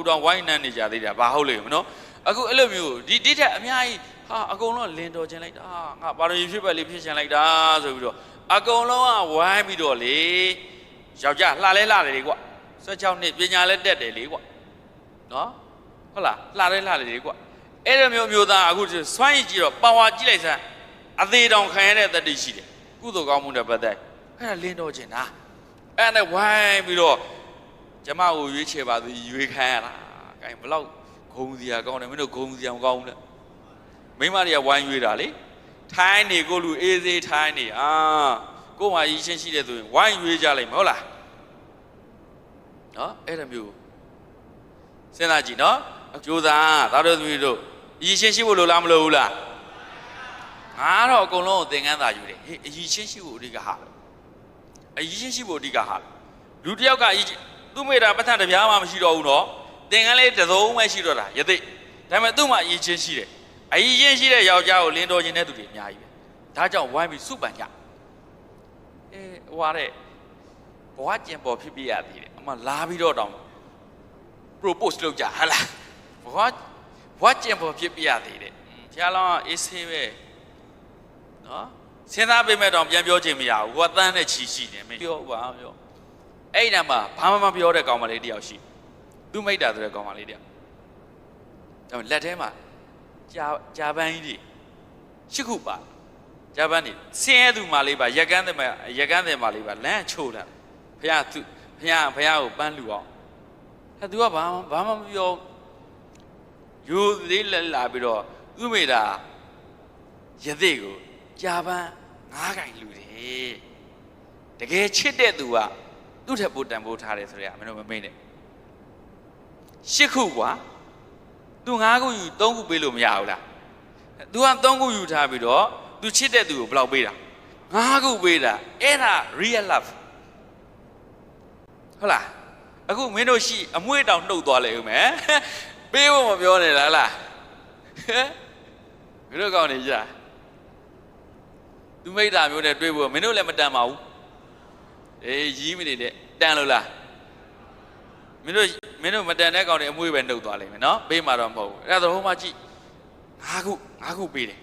တောင်ဝိုင်းနှံနေကြသေးတာဘာဟုတ်လိမ့်မနော်အခုအဲ့လိုမျိုးဒီထက်အများကြီးဟာအကုန်လုံးလင်တော်ခြင်းလိုက်တာငါပါရမီဖြစ်ပဲလေးဖြစ်ခြင်းလိုက်တာဆိုပြီးတော့အကုန်လုံးကဝိုင်းပြီးတော့လေယောက်ျားလှလဲလှတယ်လေကွ16နှစ်ပညာလည်းတက်တယ်လေကွနော်ဟုတ်လားလှလဲလှတယ်လေကွအဲ့လိုမျိုးသားအခုစွန့်ရည်ကြည့်တော့ပါဝါကြည့်လိုက်စမ်းအသေးတောင်ခံရတဲ့တတိရှိတယ်ကုသိုလ်ကောင်းမှုနဲ့ပတ်သက်အဲ့ဒါလင်းတော်ခြင်းလားအဲ့ဒါဝိုင်းပြီးတော့ကျမကိုရွေးချယ်ပါသူရွေးခံရတာအဲဘလောက်ဂုံစရာကောင်းတယ်မင်းတို့ဂုံစရာမကောင်းဘူးလားမိမတွေကဝိုင်းရွေးတာလေထိုင်းနေကိုလူအေးသေးထိုင်းနေကို့မှာရည်ချင်းရှိတဲ့သူဝိုင်းရွေးကြလိုက်မဟုတ်လားနော်အဲ့ဒါမျိုးစဉ်းစားကြည့်နော်ကြိုးစားသားတို့သမီးတို့ရည်ချင်းရှိဖို့လိုလားမလိုဘူးလားငါတော့အကုန်လုံးကိုသင်ခန်းသာယူတယ်ဟေးအရည်ချင်းရှိဖို့အဓိကဟာအရည်ချင်းရှိဖို့အဓိကဟာလူတယောက်ကသူ့မိတာပတ်သက်တပြားမှမရှိတော့ဘူးနော်သင်ခန်းလေးတစ်စုံပဲရှိတော့တာယသိဒါပေမဲ့သူ့မှာအရည်ချင်းရှိတယ်အရည်ချင်းရှိတဲ့ယောက်ျားကိုလင်းတော်ခြင်းတဲ့သူတွေအများကြီးပဲဒါကြောင့်ဝိုင်းပြီးစုပန်ကြဟွာတဲ့ဘဝကျင်ပေါ်ဖြစ်ပြရသေးတယ်အမလာပြီးတော့တောင်း propose လုပ်ကြဟာလားဘဝကျင်ပေါ်ဖြစ်ပြရသေးတယ်ဖျားလောင်းအေးဆေးပဲနော်စဉ်းစားပေးမဲ့တော့ပြန်ပြောချင်မရဘူးဟိုကတန်းနဲ့ချီရှိတယ်မင်းပြောပါပြောအဲ့ဒါမှဘာမှမပြောတဲ့ကောင်မလေးတယောက်ရှိသူမိတ်တာဆိုတဲ့ကောင်မလေးတယောက်ဒါပေမဲ့လက်ထဲမှာဂျာပန်ကြီးတွေရှစ်ခုပါဂျာပန်တွေဆင်းရဲသူမလေးပါရက်ကန်းတယ်မလေးပါလမ်းချိုးလာဖះကိုပန်းလူအောင်သူကဘာမှမပြောယူသေးလက်လာပြီးတော့သူ့မိတာရသေးကိုဂျာပန်9ခိုင်လူတယ်တကယ်ချစ်တဲ့သူကသူ့ထက်ပိုတန်ဖိုးထားတယ်ဆိုရမင်းတို့မမေ့နဲ့10ခုကွာသူ9ခုယူ3ခုပေးလို့မရဘူးလားသူက3ခုယူထားပြီးတော့သူချစ်တဲ့သူကိုဘယ်လောက်ပေးတာ9ခုပေးတာအဲ့ဒါ real love ဟုတ်လားအခုမင်းတို့ရှိအမွှေးတောင်နှုတ်သွားလေဦးမယ်ပေးဖို့မပြောနဲ့လားမင်းတို့ကောင်းနေကြသူမိတ်တာမျိုးနဲ့တွေ့ဖို့မင်းတို့လည်းမတန်ပါဘူးအေးရီးမနေနဲ့တန်လို့လားမင်းတို့မတန်တဲ့ကောင်တွေအမွှေးပဲနှုတ်သွားလိမ့်မယ်နော်ပေးမှာတော့မဟုတ်ဘူးအဲ့ဒါဆိုဟိုမှာကြည့်၅ခုပေးတယ်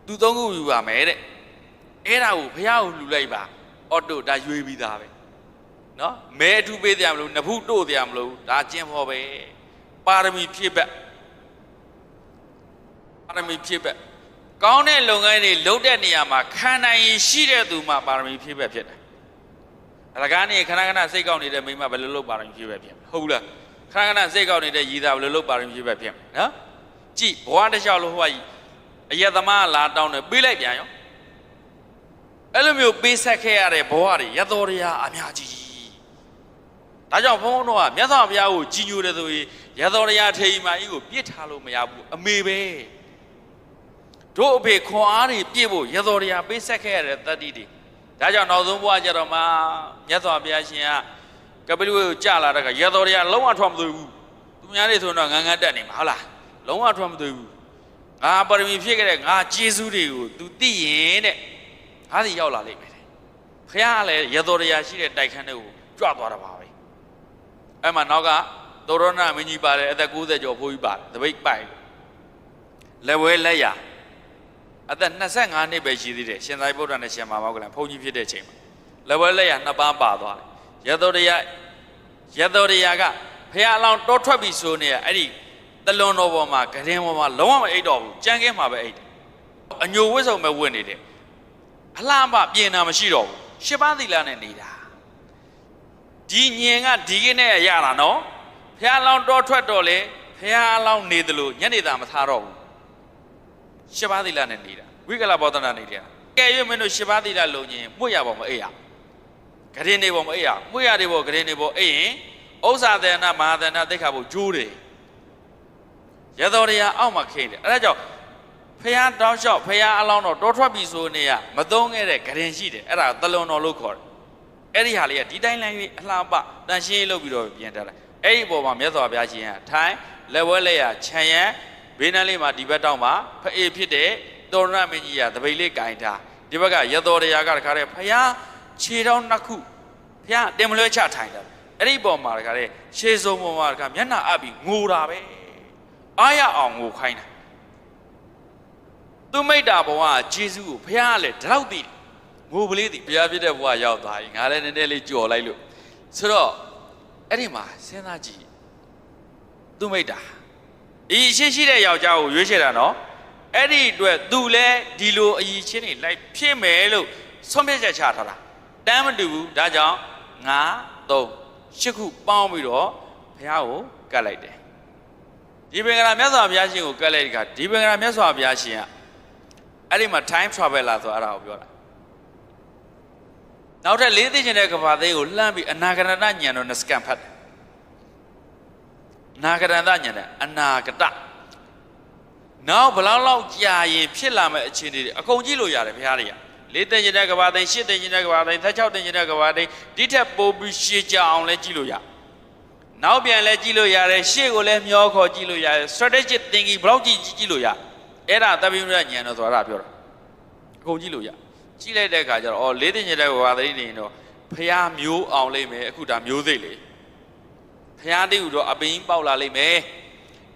သူ3ခုယူပါမယ်တဲ့အဲ့ဒါကိုဖះကိုလှူလိုက်ပါအော်တိုဒါရွေးပြီးသားပဲနော်မဲအထူးပေးကြမလို့နဖူးတို့ကြမလို့ဒါကျင်းဖို့ပဲပါရမီဖြည့်ဘက်ကောင်းတဲ့လုပ်ငန်းတွေလုပ်တဲ့နေရာမှာခံနိုင်ရရှိတဲ့သူမှပါရမီဖြည့်ဘက်ဖြစ်တယ်အလကားနေခဏစိတ်ကောက်နေတဲ့မိမဘယ်လိုလုပ်ပါရမီဖြည့်ဘက်ဖြစ်ဟုတ်လားခဏစိတ်ကောက်နေတဲ့ရည်သားဘယ်လိုလုပ်ပါရမီဖြည့်ဘက်ဖြစ်နော်ကြည့်ဘဝတစ်လျှောက်လို့ဟိုကအယက်သမားလာတောင်းတယ်ပေးလိုက်ပြန်ရောအဲ့လိုမျိုးပေးဆက်ခဲ့ရတဲ့ဘဝတွေရတော်တရားအများကြီးဒါကြောင့်ဘုန်းတော်ကမြတ်စွာဘုရားကိုကြီးညိုတယ်ဆိုရင်ရတော်တရားထေရီမာကြီးကိုပြစ်ထားလို့မရဘူးအမေပဲတို့အဖေခွန်အားတွေပြည့်ဖို့ရတော်တရားပေးဆက်ခဲ့ရတဲ့တတ္တိတွေဒါကြောင့်နောက်ဆုံးဘဝကြတော့မှမြတ်စွာဘုရားရှင်ကကပိလဝေကိုကြလာတဲ့ကရတော်တရားလုံးဝထွက်မသွေးဘူးသူများတွေဆိုတော့ငန်းတက်နေမှာဟုတ်လားလုံးဝထွက်မသွေးဘူးငါပါရမီဖြည့်ခဲ့တဲ့ငါကျေးဇူးတွေကို तू သိရင်တဲ့ငါစီရောက်လာလိမ့်မယ်ဖះလည်းရတော်တရားရှိတဲ့တိုက်ခန်းတွေကိုကြွသွားတာပါပဲအဲ့မှာနောက်ကသောရဏမင်းကြီးပါတယ်အသက်90ကျော်ဖိုးကြီးပါတယ်တပိတ်ပိုက်လက်ဝဲလက်ရအသက်25နှစ်ပဲရှိသေးတယ်ရှင်သာရိပုတ္တရာနဲ့ရှင်မမောက္ကလံဘုန်းကြီးဖြစ်တဲ့ချိန်မှာလက်ဝဲလက်ရ2ပါးပါသွားတယ်ရတော်တရားကဖះအလောင်းတောထွက်ပြီဆိုနေအဲ့ဒီတလွန်တော်ပေါ်မှာဂရင်ပေါ်မှာလုံးဝမအိတ်တော့ဘူးကြမ်းခင်းမှာပဲအိတ်တယ်အညိုဝတ်စုံပဲဝတ်နေတယ်အလှမပြင်တာမရှိတော့ဘူး10ပါးသီလနဲ့နေတာဒီညင်ကဒီကိနဲ့ရတာနော်ဖះလောင်းတောထွက်တော့လေဖះလောင်းနေတယ်လို့ညနေတာမထားတော့ဘူး10ပါးသီလနဲ့နေတာဝိကလဘောဓနာနေတယ်ကဲရွမင်းတို့10ပါးသီလလုံရင်မှုရပါမအိတ်ရဂရင်နေပေါ်မအိတ်ရမှုရတွေပေါ်ဂရင်နေပေါ်အိတ်ရင်ဥစ္စာသေနမဟာသေနသိက္ခာဖို့ကျိုးတယ်ရတော်တရားအောက်မှာခိတယ်အဲ့ဒါကြောင့်ဖះတောင်းလျှောက်ဖះအလောင်းတော်တောထွက်ပြီဆိုနေရမသုံးခဲ့တဲ့ဂရင်ရှိတယ်အဲ့ဒါတလွန်တော်လို့ခေါ်တယ်အဲ့ဒီဟာလေးကဒီတိုင်းလိုက်ပြီးအလှပတန်ရှင်းလုပ်ပြီးတော့ပြင်ထားတာအဲ့ဒီအပေါ်မှာမြတ်စွာဘုရားရှင်ကထိုင်လက်ဝဲလက်ရခြံရံဘေးနားလေးမှာဒီဘက်တောင်းမှာဖအေးဖြစ်တဲ့သောရဏမင်းကြီးကတပိတ်လေးကင်ထားဒီဘက်ကရတော်တရားကတခါတည်းဖះခြေထောက်2ခုဖះတင်မလွဲချထိုင်တာ အဲ့ဒီပေါ်မှာကလည်းရှေးစုံပေါ်မှာကမျက်နှာအပ်ပြီးငိုတာပဲအားရအောင်ငိုခိုင်းတာသူမိတ်တာဘဝဂျေဇုကိုဘုရားကလည်းဒီလောက်သိငိုပလေးသိဘုရားပြတဲ့ဘဝရောက်သွားပြီငါလည်းနည်းနည်းလေးကြော်လိုက်လို့ဆိုတော့အဲ့ဒီမှာစဉ်းစားကြည့်သူမိတ်တာအရှိရှိတဲ့ယောက်ျားကိုရွေးချယ်တာနော်အဲ့ဒီအတွက်သူလည်းဒီလိုအည်ချင်းတွေလိုက်ဖြစ်မယ်လို့ဆုံးဖြတ်ချက်ချထားတာတမ်းမတူဘူးဒါကြောင့်9 3 8ခုပေါင်းပြီးတော့ဘုရားကိုကတ်လိုက်တယ်ဒီပင်ကရာမြတ်စွာဘုရားရှင်ကိုကတ်လိုက်တဲ့အခါဒီပင်ကရာမြတ်စွာဘုရားရှင်ကအဲ့ဒီမှာ time traveler ဆိုအဲ့ဒါကိုပြောတာနောက်ထပ်လေးသိချင်တဲ့ကဘာသိကိုလှမ်းပြီးအနာဂတဉာဏ်တော်နဲ့စကန်ဖတ်တယ်အနာဂတဉာဏ်နဲ့အနာဂတနောက်ဘလောက်လောက်ကြာရင်ဖြစ်လာမဲ့အခြေအနေတွေအကုန်ကြည့်လို့ရတယ်ဘုရားတွေကလေးသိချင်တဲ့ကဘာသိရှစ်သိချင်တဲ့ကဘာသိ16သိချင်တဲ့ကဘာသိဒီထက်ပိုပြီးရှည်ကြအောင်လဲကြည့်လို့ရနောက်ပြန်လဲကြည့်လို့ရတယ်ရှေ့ကိုလည်းမျောခေါ်ကြည့်လို့ရတယ် strategic thinking ဘလောက်ကြည့်လို့ရအဲ့ဒါတပိယဉာဏ်တော်ဆိုတာပြောတာအကုန်ကြည့်လို့ရကြည့်လိုက်တဲ့အခါကျတော့အော်လေးသိချင်တဲ့ကဘာသိနေတော့ဖះမျိုးအောင်လိမ့်မယ်အခုဒါမျိုးစိတ်လေဖះတိဟုတော့အပင်ပေါက်လာလိမ့်မယ်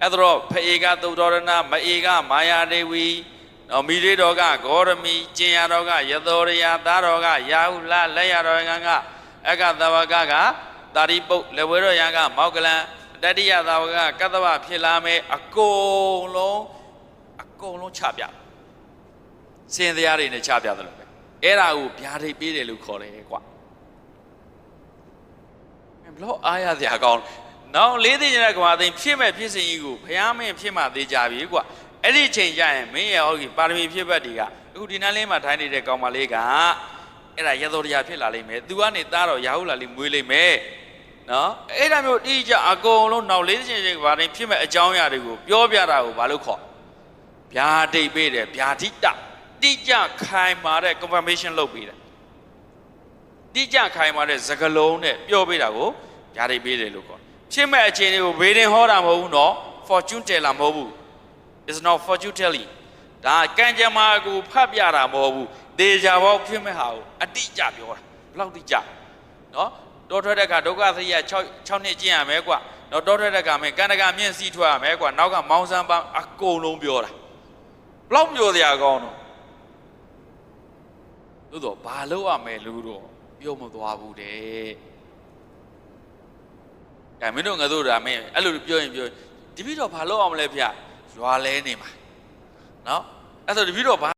အဲ့တော့ဖအေကသုဒ္ဓရဏမအေကမာယာဒေဝီမိရေတော်ကဂေါရမီကျင်ရတော်ကယသောရယသားတော်ကယာဟုလလက်ရတော်ကအကသဝကတာရိပုတ်လက်ဝဲတော်ရကမောက်ကလန်တတိယသာဝကကတ္တဝဖြစ်လာမယ်အကုန်လုံးချပြစင်တရားတွေနဲ့ချပြတယ်လို့ပဲအဲ့ဒါကိုဗျာဒိတ်ပေးတယ်လို့ခေါ်တယ်ကွာဘလို့အားရစရာကောင်းနောက်လေးသိတဲ့ကဘာသိဖြစ်မဲ့ဖြစ်စဉ်ကြီးကိုဘုရားမင်းဖြစ်မှသေးကြပြီကွာအဲ့ဒီချိန်ကျရင်မင်းရဲ့ဟုတ်ကြီးပါရမီဖြစ်ဘက်တွေကအခုဒီနန်းလေးမှာထိုင်နေတဲ့ကောင်မလေးကအဲ့ဒါရသောတရားဖြစ်လာလိမ့်မယ်သူကနေသားတော့ရာဟုလာလေးမွေးလိမ့်မယ်နော်အဲ့ဒါမျိုးတိကျအကုန်လုံးနောက်လေးသိတဲ့ကဘာသိဖြစ်မဲ့အကြောင်းအရာတွေကိုပြောပြတာကိုဘာလို့ခေါ်ဗျာဒိတ်ပေးတယ်ဗျာဒိတတိကျခိုင်မာတဲ့ confirmation လုပ်ပေးတယ်တိကျခိုင်မာတဲ့စကားလုံးနဲ့ပြောပေးတာကိုဗျာဒိတ်ပေးတယ်လို့ခေါ်ဖြစ်မဲ့အခြေအနေကိုဘေးတင်ဟောတာမဟုတ်ဘူးနော် fortune teller မဟုတ်ဘူး is not fortune telling ဒါကံကြမ္မာကိုဖတ်ပြတာမဟုတ်ဘူးသေချာပေါက်ဖြစ်မဲ့ဟာကိုအတိအကျပြောတာဘယ်လောက်တိကျနော်တောထွက်တဲ့ကဒုက္ခသရိယ6နှစ်ကျင့်ရမယ်ကွာနော်တောထွက်တဲ့ကမင်းကန္တကမြင့်စီးထွက်ရမယ်ကွာနောက်ကမောင်းစမ်းပန်းအကုန်လုံးပြောတာဘယ်လောက်ပြောစရာကောင်းတော့သို့တော့ဘာလို့ရမယ်လို့တော့ပြောမသွားဘူးတဲ့ကဲမင်းတို့ငါတို့ဒါမင်းအဲ့လိုပြောရင်ဒီပြီးတော့ဘာလို့အောင်မလဲဗျရွာလဲနေမှာနော်အဲ့ဆိုဒီပြီးတော့